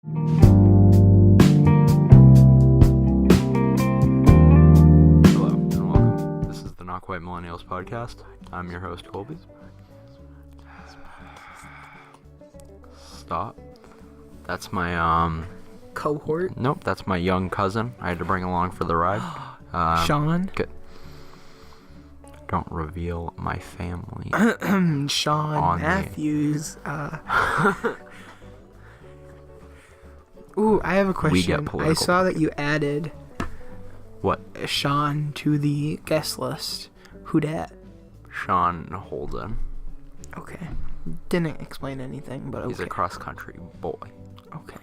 Hello and welcome. This is the Not Quite Millennials podcast. I'm your host, Kolby. Stop. That's my cohort. Nope, that's my young cousin. I had to bring along for the ride. Sean. Good. Don't reveal my family. Sean Matthews. Ooh, I have a question. We get political. I saw that you added What? Sean to the guest list. Who dat? Sean Holden. Okay. Didn't explain anything, but okay. He's a cross-country boy Okay.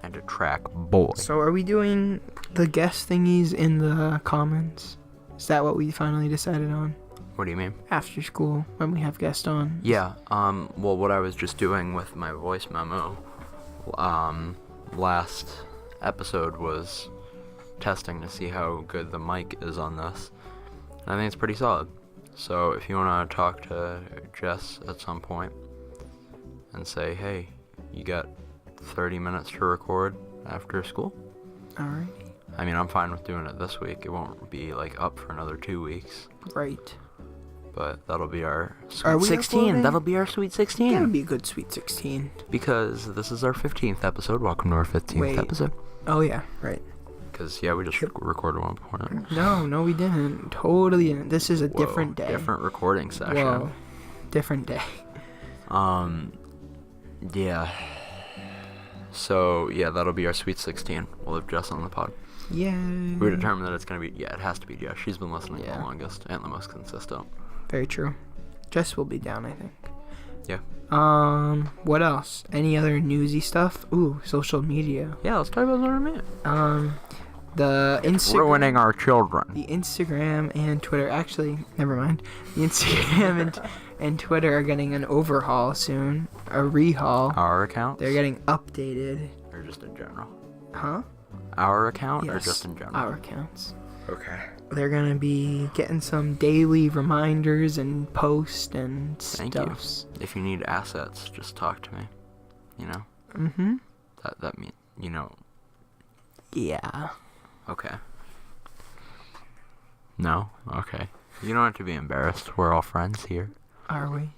and a track boy. So are we doing the guest thingies in the comments? Is that what we finally decided on? What do you mean? After school, when we have guests on? Yeah, well, what I was just doing with my voice memo, last episode was testing to see how good the mic is on this. I think it's pretty solid. So if you want to talk to Jess at some point and say, hey, you got 30 minutes to record after school? Alright. I mean, I'm fine with doing it this week. It won't be, up for another 2 weeks. Right. But that'll be our Are Sweet we 16. recording? That'll be our Sweet 16. That would be a good Sweet 16. Because this is our 15th episode. Welcome to our 15th Wait. episode. Oh, yeah. Right. Because, yeah, we just recorded one before that. No, we didn't. Totally didn't. This is a Whoa, different day. Different recording session. Whoa. Different day. Yeah. So, yeah, that'll be our Sweet 16. We'll have Jess on the pod. Yay. We determined that it's going to be, it has to be Jess. She's been listening Yeah. the longest and the most consistent. Very true. Jess will be down, I think. Yeah. What else? Any other newsy stuff? Ooh, social media. Yeah, let's talk about that in a minute. The Instagram. Ruining our children. The Instagram and Twitter. Actually, never mind. The Instagram and Twitter are getting an overhaul soon. A rehaul. Our accounts? They're getting updated. Or just in general? Huh? Our account or Yes, just in general? our accounts. Okay. They're gonna be getting some daily reminders and posts and Thank stuffs. you. If you need assets, just talk to me. You know? Mm-hmm. That means, Yeah. Okay. No? Okay. You don't have to be embarrassed. We're all friends here. Are we?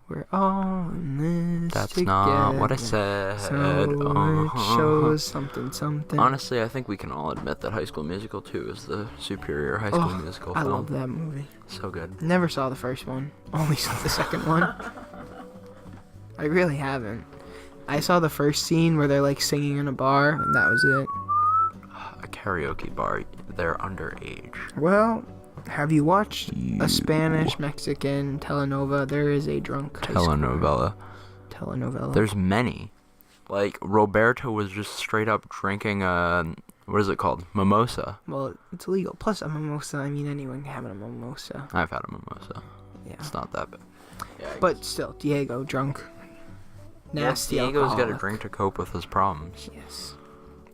We're all in this That's together. not what I said. So it shows something. Honestly, I think we can all admit that High School Musical 2 is the superior High School Musical I film. love that movie. So good. Never saw the first one. Only saw the second one. I really haven't. I saw the first scene where they're singing in a bar, and that was it. A karaoke bar. They're underage. Well, have you watched a Spanish-Mexican telenovela? There is a drunk high schooler. Telenovela. There's many. Roberto was just straight up drinking what is it called? Mimosa. Well, it's illegal. Plus, a mimosa, anyone can have a mimosa. I've had a mimosa. Yeah. It's not that bad. Yeah, But still, Diego, drunk. Nasty Diego's got a alcoholic. drink to cope with his problems. Yes.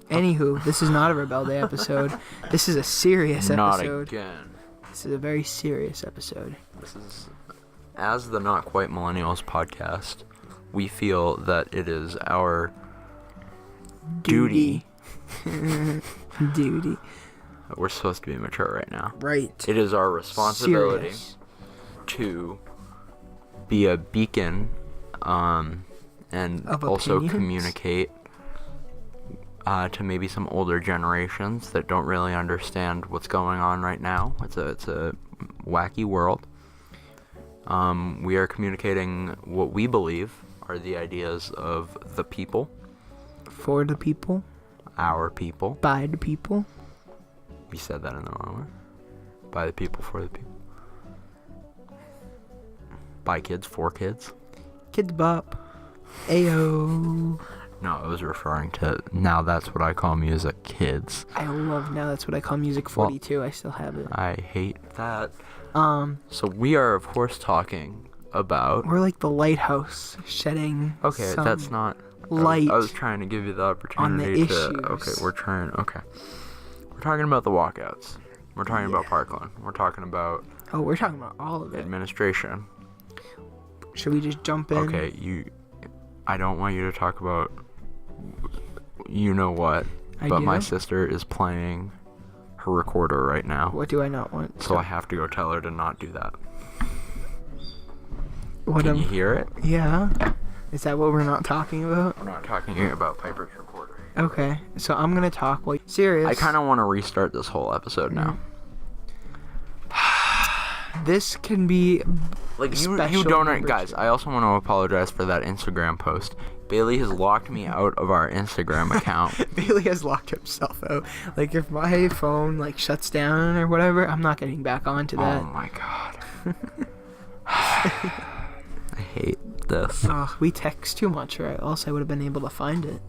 Anywho, this is not a Rebel Day episode. This is a serious Not episode. again. This is a very serious episode. This is, as the Not Quite Millennials podcast, we feel that it is our duty. Duty. We're supposed to be mature right now. Right. It is our responsibility Serious. to be a beacon, and Of also opinions? communicate to maybe some older generations that don't really understand what's going on right now. It's a wacky world. We are communicating what we believe are the ideas of the people, For the people. our people. By the people. You said that in the wrong way. By the people, for the people. By kids, for kids. Kids Bop. Ayo. No, I was referring to, now that's what I call music, kids. I love now. That's what I call Music 42. I still have it. I hate that. So we are, of course, talking about... We're like the lighthouse shedding. Okay, some that's not... light I was trying to give you the opportunity on the to... issues. Okay, we're talking about the walkouts. We're talking about Parkland. We're talking about... Oh, we're talking about all of it. Administration. Should we just jump in? Okay, I don't want you to talk about you know what, but do? my sister is playing her recorder right now. What do I not want? So I have to go tell her to not do that. What Can you hear it? Yeah. Is that what we're not talking about? We're not talking about Piper's recorder. Okay, so I'm gonna talk while serious. I kind of want to restart this whole episode now. This can be Like, you special don't, membership. guys, I also want to apologize for that Instagram post. Bailey has locked me out of our Instagram account. Bailey has locked himself out. Like, if my phone, like, shuts down or whatever, I'm not getting back onto that. Oh my god. I hate this. Oh, we text too much, or else I would have been able to find it.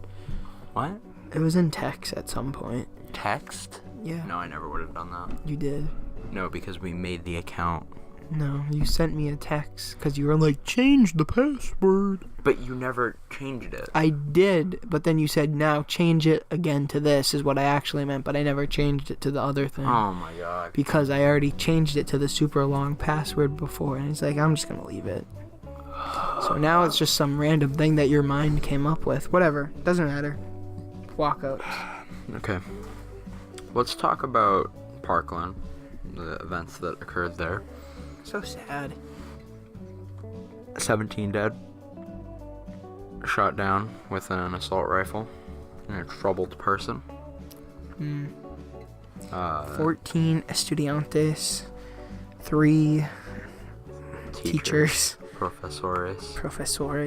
What? It was in text at some point. Text? Yeah. No, I never would have done that. You did. No, because we made the account. No, you sent me a text because you were like, change the password. But you never changed it. I did, but then you said, now change it again to this is what I actually meant, but I never changed it to the other thing. Oh my god. Because I already changed it to the super long password before, and it's like, I'm just gonna leave it. So now it's just some random thing that your mind came up with. Whatever, doesn't matter. Walkouts. Okay. Let's talk about Parkland, the events that occurred there. So sad. 17 dead. Shot down with an assault rifle. And a troubled person. 14 estudiantes. 3 teachers. Professores.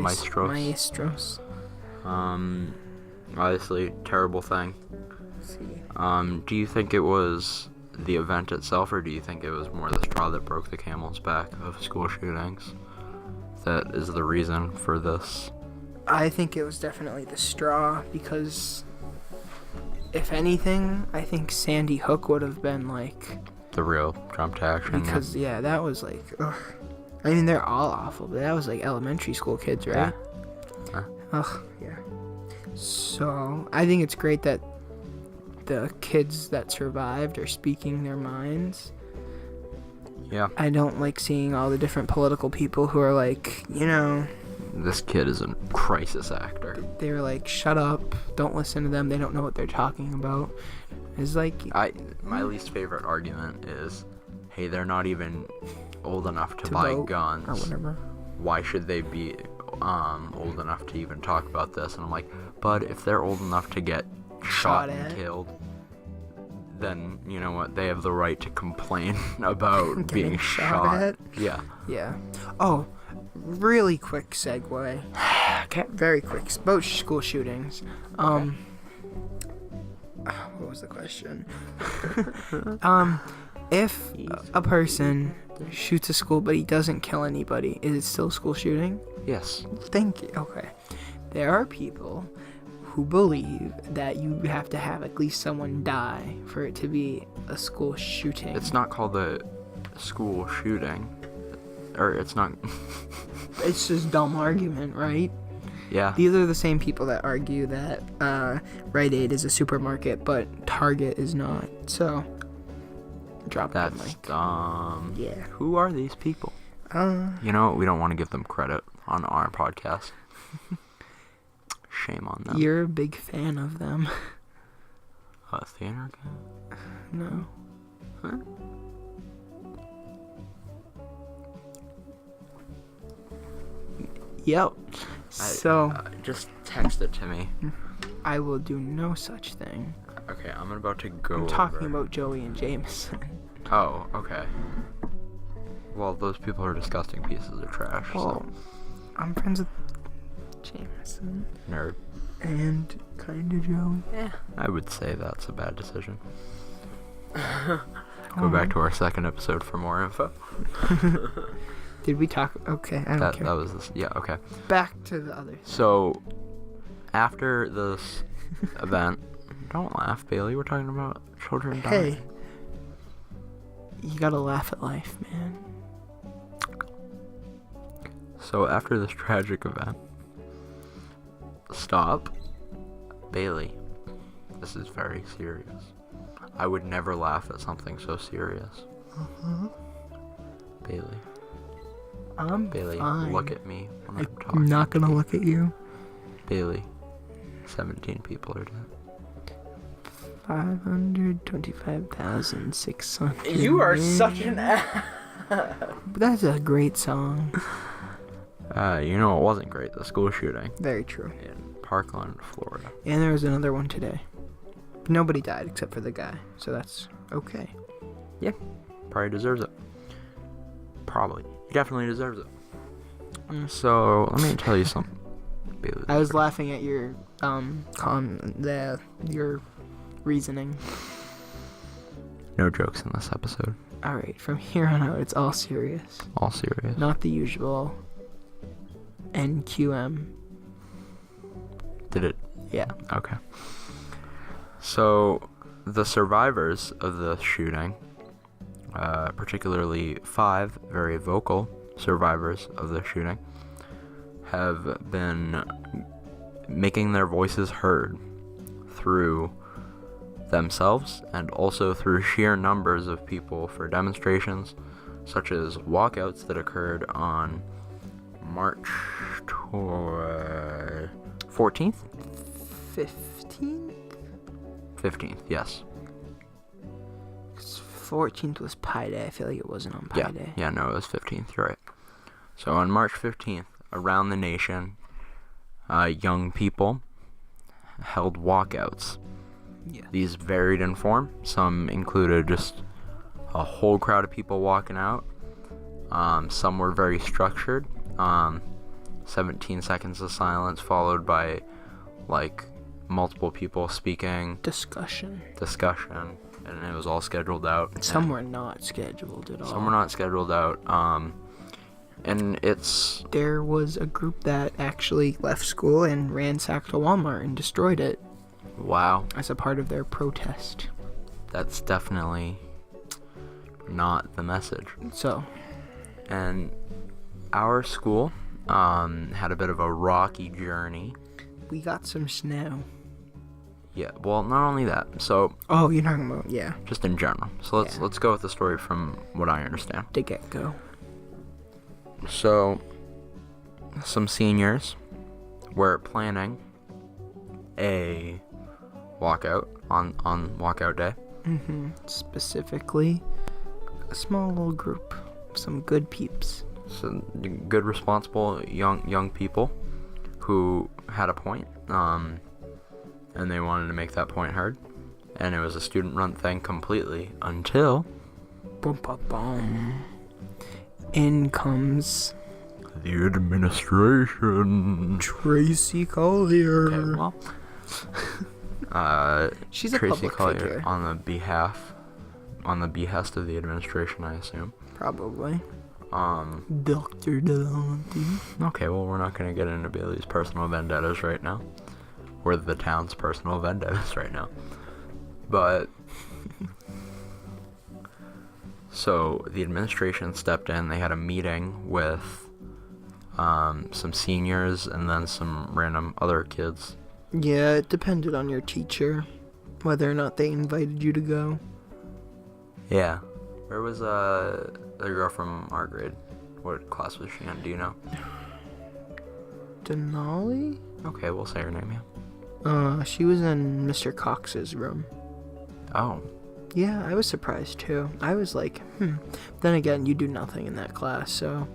Maestros. Obviously, terrible thing. Do you think it was the event itself, or do you think it was more the straw that broke the camel's back of school shootings that is the reason for this? I think it was definitely the straw, because if anything, I think Sandy Hook would have been like The real jump to action. because yeah, that was like ugh. I mean, they're all awful, but that was like elementary school kids, right? Yeah. Ugh, yeah. So I think it's great that the kids that survived are speaking their minds. Yeah. I don't like seeing all the different political people who are like, you know, This kid is a crisis actor. they were like, shut up, don't listen to them, they don't know what they're talking about. It's like, My least favorite argument is, hey, they're not even old enough to buy vote guns. or whatever. Why should they be old enough to even talk about this? And I'm like, but if they're old enough to get shot and at. killed, then you know what, they have the right to complain about being Getting shot. shot at? Yeah. Yeah. Oh, really quick segue. Okay. Very quick. About school shootings. What was the question? If a person shoots a school but he doesn't kill anybody, is it still school shooting? Yes. Thank you. Okay. There are people who believe that you have to have at least someone die for it to be a school shooting. It's not called a school shooting. Or it's not. It's just dumb argument, right? Yeah. These are the same people that argue that Rite Aid is a supermarket, but Target is not. So, drop that That's mic. dumb. Yeah. Who are these people? You know what? We don't want to give them credit on our podcast. Shame on them. You're a big fan of them. Theater? No. Huh? Yep. So, Just text it to me. I will do no such thing. Okay, I'm about to go. I'm talking about Joey and Jameson. Oh, okay. Well, those people are disgusting pieces of trash. Well, I'm friends with Jameson So, nerd. and kind of Joey. Yeah. I would say that's a bad decision. Go back to our second episode for more info. Did we talk? Okay, I don't care. That was this. Yeah. Okay. Back to the other. So, after this event, don't laugh, Bailey. We're talking about children dying. Hey, you gotta laugh at life, man. So after this tragic event, stop, Bailey. This is very serious. I would never laugh at something so serious. Bailey. I'm Bailey, fine. look at me when I'm talking. I'm not gonna look at you. Bailey. 17 people are dead. 525,600. You are such an ass. That's a great song. You know it wasn't great, the school shooting Very true. in Parkland, Florida. And there was another one today. Nobody died except for the guy, so that's okay. Yeah, probably deserves it. Probably. He definitely deserves it. So, let me tell you something. I was laughing at your your reasoning. No jokes in this episode. All right, from here on out, it's all serious. All serious. Not the usual NQM. Did it? Yeah. Okay. So, the survivors of the shooting, particularly 5 very vocal survivors of the shooting, have been making their voices heard through themselves and also through sheer numbers of people for demonstrations such as walkouts that occurred on March 14th? 15th? 15th, yes. 14th was Pi Day. I feel like it wasn't on Pi Day. Yeah, no, it was 15th, you're right. So on March 15th, around the nation, young people held walkouts. Yeah. These varied in form. Some included just a whole crowd of people walking out. Some were very structured. 17 seconds of silence followed by, like, multiple people speaking. Discussion. And it was all scheduled out. Some were not scheduled at all. Some were not scheduled out. And it's... There was a group that actually left school and ransacked a Walmart and destroyed it. Wow. As a part of their protest. That's definitely not the message. So. And our school had a bit of a rocky journey. We got some snow. Yeah, well, not only that. So. Oh, you're talking about, yeah. Just in general. So let's go with the story from what I understand. The get-go. So, some seniors were planning a walkout on walkout day. Specifically, a small little group, some good peeps. So good, responsible young people who had a point, and they wanted to make that point heard. And it was a student-run thing completely until. Boom, boom, boom. In comes the administration. Tracy Collier. Okay, well, she's a Tracy public Collier figure. on the behest of the administration, I assume. Probably. Dr. Delonte. Okay, well, we're not going to get into Bailey's personal vendettas right now. Or the town's personal vendettas right now. But... So, the administration stepped in. They had a meeting with some seniors and then some random other kids. Yeah, it depended on your teacher, whether or not they invited you to go. Yeah. Where was the girl from our grade? What class was she in? Do you know? Denali? Okay, we'll say her name, yeah. She was in Mr. Cox's room. Oh. Yeah, I was surprised too. I was like, Then again, you do nothing in that class, so.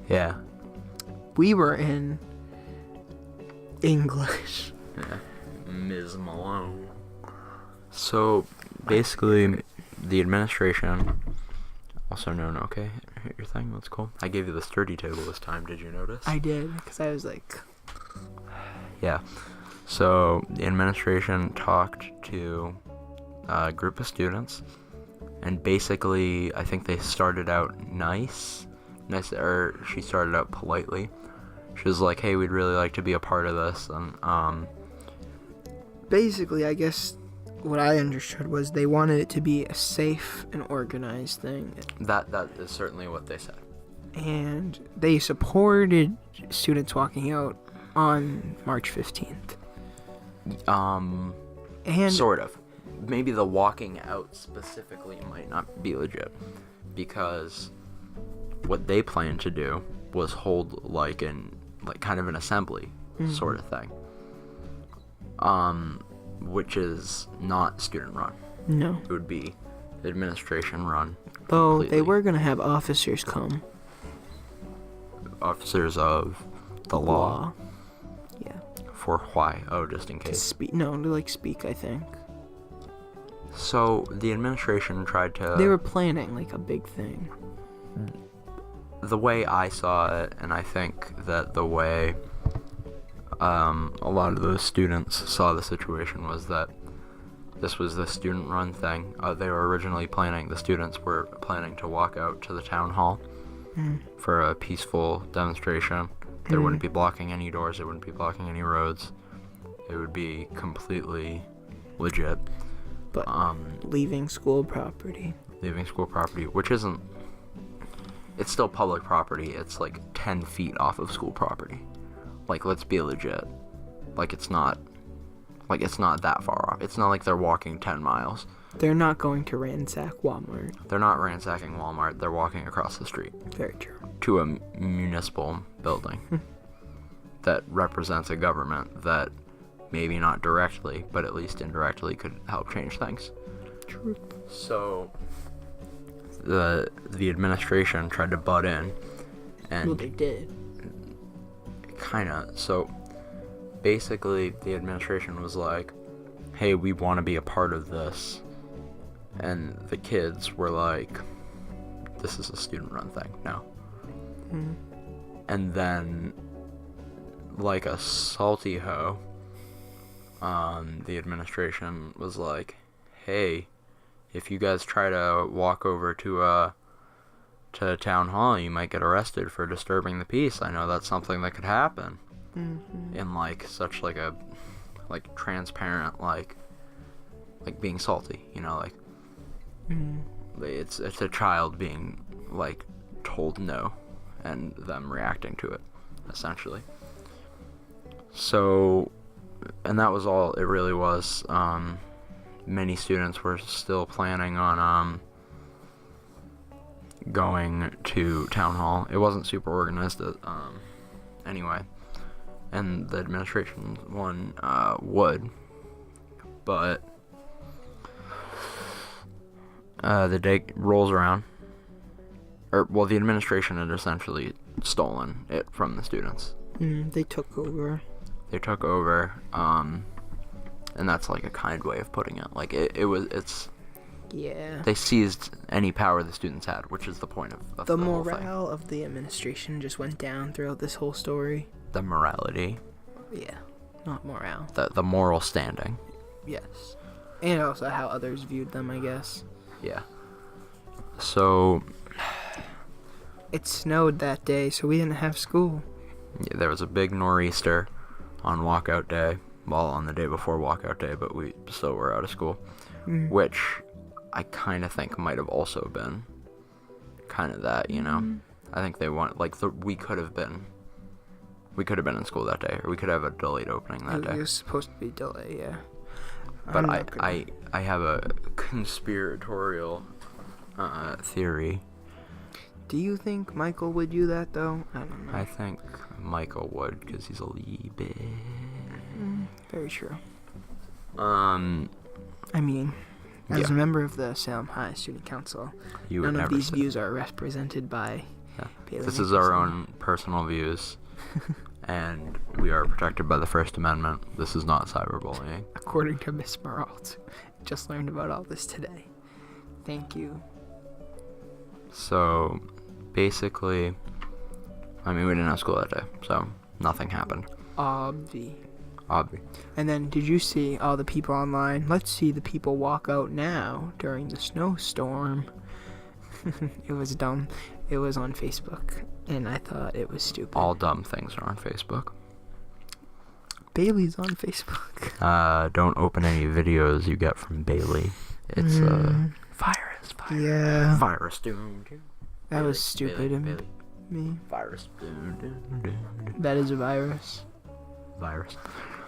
Yeah. We were in English. Yeah. Ms. Malone. So, basically, the administration, also known, okay, hit your thing, that's cool. I gave you the sturdy table this time, did you notice? I did, because I was like. Yeah. So, the administration talked to a group of students, and basically, I think they started out or she started out politely. She was like, hey, we'd really like to be a part of this, and, Basically, I guess what I understood was they wanted it to be a safe and organized thing. That is certainly what they said. And they supported students walking out on March 15th. And sort of. Maybe the walking out specifically might not be legit, because what they planned to do was hold kind of an assembly sort of thing. which is not student run. No. It would be administration run. Though they completely. were gonna have officers come. Officers of the law. Yeah. For why? Oh, just in To case. speak. No, to like speak. I think So the administration tried to. they were planning like a big thing. The way I saw it, and I think that the way a lot of the students saw the situation was that this was the student-run thing. The students were planning to walk out to the town hall for a peaceful demonstration. They wouldn't be blocking any doors, they wouldn't be blocking any roads. It would be completely legit. But leaving school property. Leaving school property, which isn't... It's still public property. It's like 10 feet off of school property. Like, let's be legit. Like, it's not that far off. It's not like they're walking 10 miles. They're not going to ransack Walmart. They're not ransacking Walmart. They're walking across the street Very true. to a municipal building that represents a government that maybe not directly, but at least indirectly could help change things. True. So the administration tried to butt in, and Well, they did. kind of. So basically, the administration was like, hey, we want to be a part of this. And the kids were like, this is a student-run thing. No. And then, like a salty hoe, the administration was like, hey, if you guys try to walk over to town hall, you might get arrested for disturbing the peace. I know that's something that could happen. In like such like a transparent like being salty, you know, like it's a child being like told no and them reacting to it essentially. So, and that was all it really was. Many students were still planning on going to town hall. It wasn't super organized anyway. And the administration one would, but the day rolls around, the administration had essentially stolen it from the students. They took over. And that's like a kind way of putting it. Like it's. Yeah. They seized any power the students had, which is the point of The whole thing. morale of the administration just went down throughout this whole story. The morality. Yeah. Not morale. The moral standing. Yes. And also how others viewed them, I guess. Yeah. So It snowed that day, so we didn't have school. yeah, there was a big nor'easter on walkout day. Well, on the day before walkout day, but we still were out of school. Which I kind of think might have also been kind of that, you know? I think they want, like, we could have been in school that day, or we could have a delayed opening that It day. was supposed to be delayed, yeah. But I have a conspiratorial theory. Do you think Michael would do that, though? I don't know. I think Michael would, because he's a wee bit. Very true. I I mean, as a member of the Salem High Student Council, You would none of never these say. views are represented by Bailey This is our Nicholson. own personal views, and we are protected by the First Amendment. This is not cyberbullying. According to Miss Maralt. Just learned about all this today. Thank you. So, basically, I mean, we didn't have school that day, so nothing happened. Obvi. Obvi. And then, did you see all the people online? Let's see the people walk out now during the snowstorm. It was dumb. It was on Facebook, and I thought it was stupid. All dumb things are on Facebook. Bailey's on Facebook. Don't open any videos you get from Bailey. It's a virus. Yeah. Virus. Doom. That was stupid of Bailey. me. Virus. That is a virus. Virus.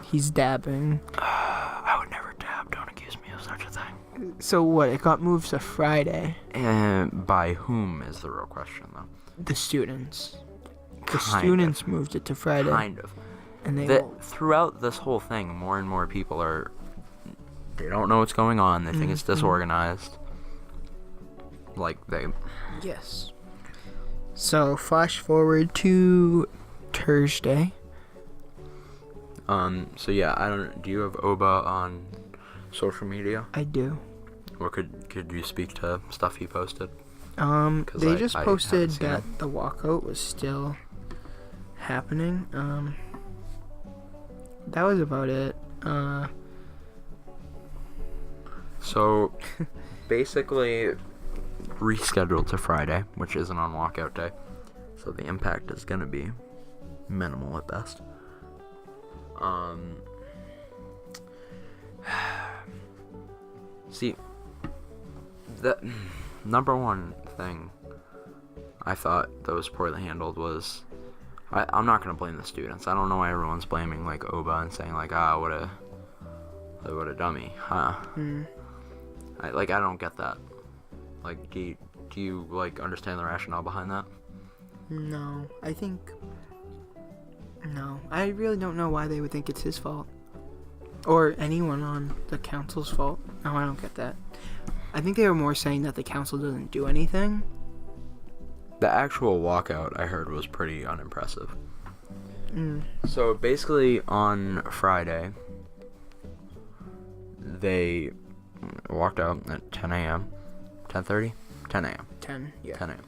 He's dabbing. I would never dab. Don't accuse me of such a thing. So what? It got moved to Friday. And by whom is the real question, though? The students. The Kind students of. moved it to Friday. Kind of. And throughout this whole thing, more and more people they don't know what's going on. They think it's disorganized. Yes. So, flash forward to Thursday. So yeah, do you have Oba on social media? I do. Or could you speak to stuff he posted? They just posted that the walkout was still happening. That was about it. So, basically, rescheduled to Friday, which isn't on walkout day. So the impact is gonna be minimal at best. See, the number one thing I thought that was poorly handled was, I'm not gonna blame the students. I don't know why everyone's blaming Oba and saying what a dummy, huh? I don't get that. Do you understand the rationale behind that? No, I really don't know why they would think it's his fault. Or anyone on the council's fault. No, I don't get that. I think they were more saying that the council doesn't do anything. The actual walkout I heard was pretty unimpressive. So basically on Friday, they walked out at 10 a.m. 10:30? 10 a.m. 10, yeah. 10 a.m.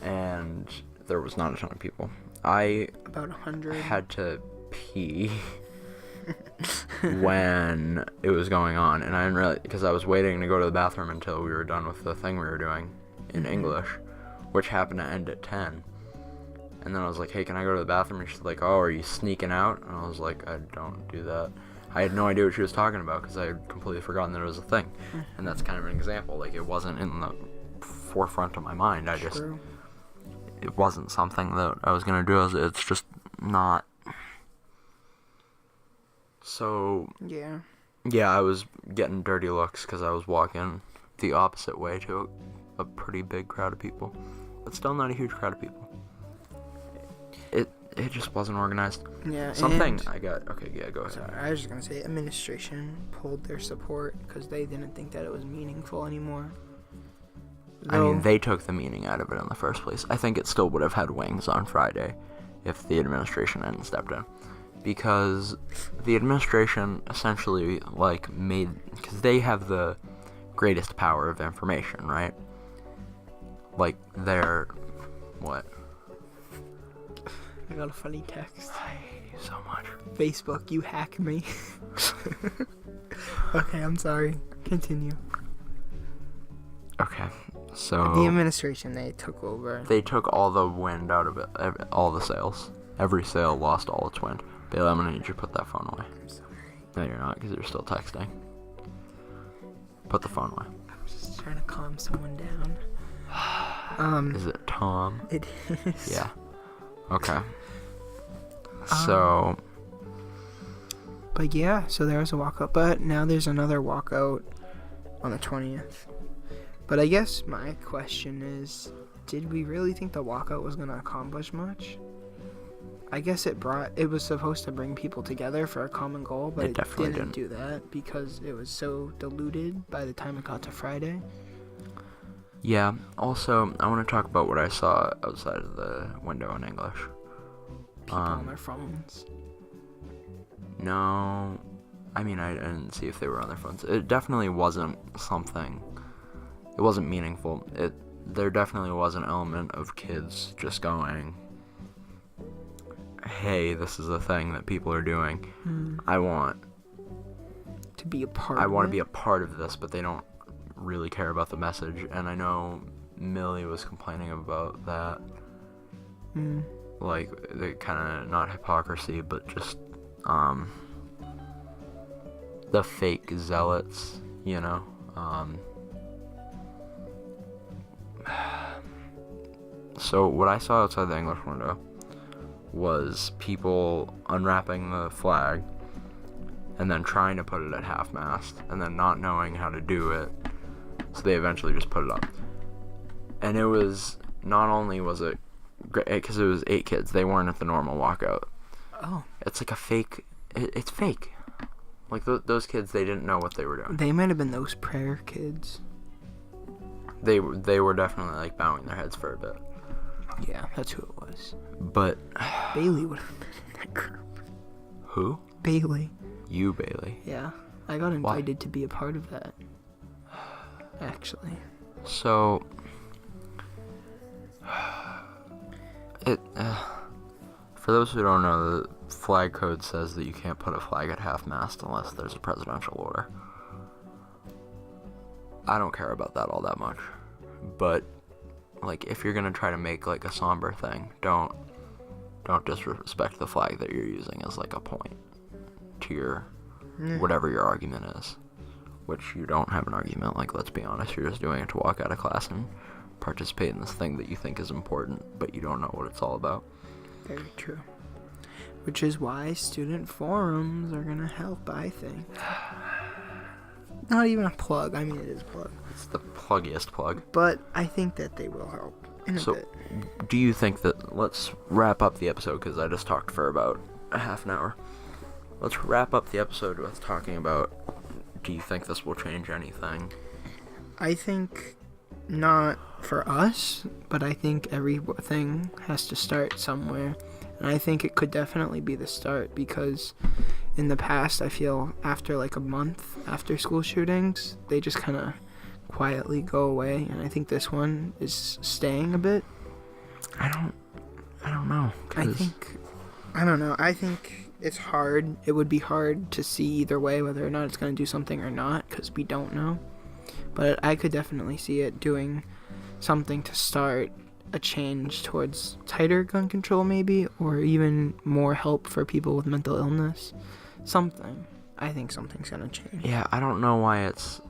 And there was not a ton of people. I about 100 had to pee when it was going on, and I didn't really, because I was waiting to go to the bathroom until we were done with the thing we were doing in English, which happened to end at 10. And then I was like, hey, can I go to the bathroom? And she's like, oh, are you sneaking out? And I was like, I don't do that. I had no idea what she was talking about because I had completely forgotten that it was a thing. And that's kind of an example. It wasn't in the forefront of my mind. It wasn't something that I was going to do. It's just not. So, yeah, I was getting dirty looks because I was walking the opposite way to a pretty big crowd of people. But still not a huge crowd of people. It just wasn't organized. Yeah. Something I got. Okay, yeah, go ahead. Sorry, I was just gonna say administration pulled their support because they didn't think that it was meaningful anymore. I mean, they took the meaning out of it in the first place. I think it still would have had wings on Friday if the administration hadn't stepped in, because the administration essentially because they have the greatest power of information, right? They're what? I got a funny text. I hate you so much. Facebook, you hack me. Okay, I'm sorry. Continue. Okay, so the administration, they took over. They took all the wind out of it, all the sails. Every sail lost all its wind. Bailey, I'm gonna need you to put that phone away. I'm sorry. No, you're not, because you're still texting. Put the phone away. I'm just trying to calm someone down. Is it Tom? It is. Yeah. Okay. So. But yeah, so there was a walkout. But now there's another walkout on the 20th. But I guess my question is, did we really think the walkout was going to accomplish much? I guess it was supposed to bring people together for a common goal, but it didn't do that because it was so diluted by the time it got to Friday. Yeah, also, I want to talk about what I saw outside of the window in English. People on their phones. No, I mean, I didn't see if they were on their phones. It definitely wasn't something, it wasn't meaningful. There definitely was an element of kids just going, hey, this is a thing that people are doing. I want to be a part I want to be a part of this, but they don't really care about the message. And I know Millie was complaining about that. The kind of, not hypocrisy, but just the fake zealots, you know. So what I saw outside the English window was people unwrapping the flag and then trying to put it at half-mast and then not knowing how to do it, so they eventually just put it up. And it was, not only was it great, because it was 8 kids, they weren't at the normal walkout. Oh. It's like a fake. It's fake. Like those kids, they didn't know what they were doing. They might have been those prayer kids. They were definitely like bowing their heads for a bit. Yeah, that's who it was. But Bailey would have been in that group. who? Bailey. You, Bailey. Yeah, I got invited to be a part of that. Actually. So for those who don't know, the flag code says that you can't put a flag at half-mast unless there's a presidential order. I don't care about that all that much, but like if you're gonna try to make like a somber thing, don't disrespect the flag that you're using as like a point to your whatever your argument is, which you don't have an argument. Like, let's be honest, you're just doing it to walk out of class and participate in this thing that you think is important, but you don't know what it's all about. Very true. Which is why student forums are gonna help, I think. Not even a plug. I mean, it is a plug. It's the pluggiest plug. But I think that they will help in a bit. Do you think that... Let's wrap up the episode, because I just talked for about a half an hour. Let's wrap up the episode with talking about... Do you think this will change anything? I think not for us, but I think everything has to start somewhere. And I think it could definitely be the start, because in the past, I feel after like a month after school shootings, they just kind of quietly go away. And I think this one is staying a bit. I don't know. I don't know. I think it's hard. It would be hard to see either way whether or not it's going to do something or not, because we don't know. But I could definitely see it doing something to start a change towards tighter gun control, maybe, or even more help for people with mental illness. Something. I think something's gonna change. Yeah, I don't know why it's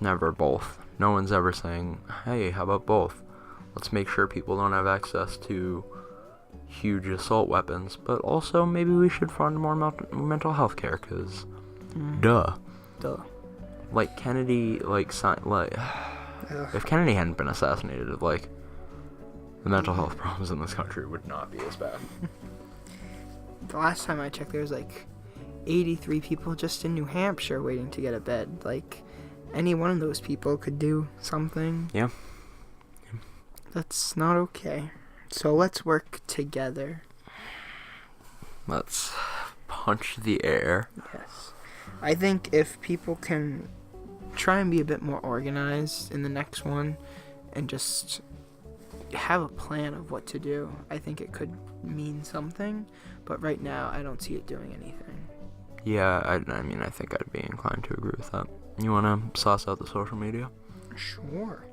never both. No one's ever saying, hey, how about both? Let's make sure people don't have access to huge assault weapons, but also maybe we should fund more mental health care, because duh. Like Kennedy, if Kennedy hadn't been assassinated, the mental health problems in this country would not be as bad. The last time I checked, there was 83 people just in New Hampshire waiting to get a bed. Any one of those people could do something. Yeah. That's not okay. So let's work together. Let's punch the air. Yes. I think if people can try and be a bit more organized in the next one and just have a plan of what to do, I think it could mean something. But right now, I don't see it doing anything. Yeah, I mean, I think I'd be inclined to agree with that. You want to sauce out the social media? Sure.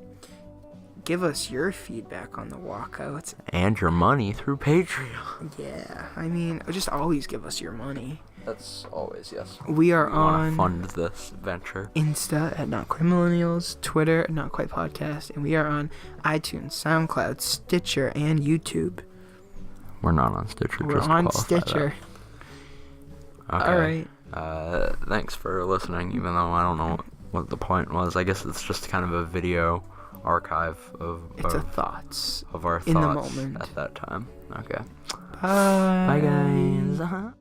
Give us your feedback on the walkouts. And your money through Patreon. Yeah, I mean, just always give us your money. That's always, yes. We are on fund this venture. Insta at Not Quite Millennials, Twitter at Not Quite Podcast, and we are on iTunes, SoundCloud, Stitcher, and YouTube. We're not on Stitcher. We're on Stitcher. Okay. All right. Thanks for listening, even though I don't know what the point was. I guess it's just kind of a video archive of our thoughts in the moment at that time. Okay. Bye. Bye, guys.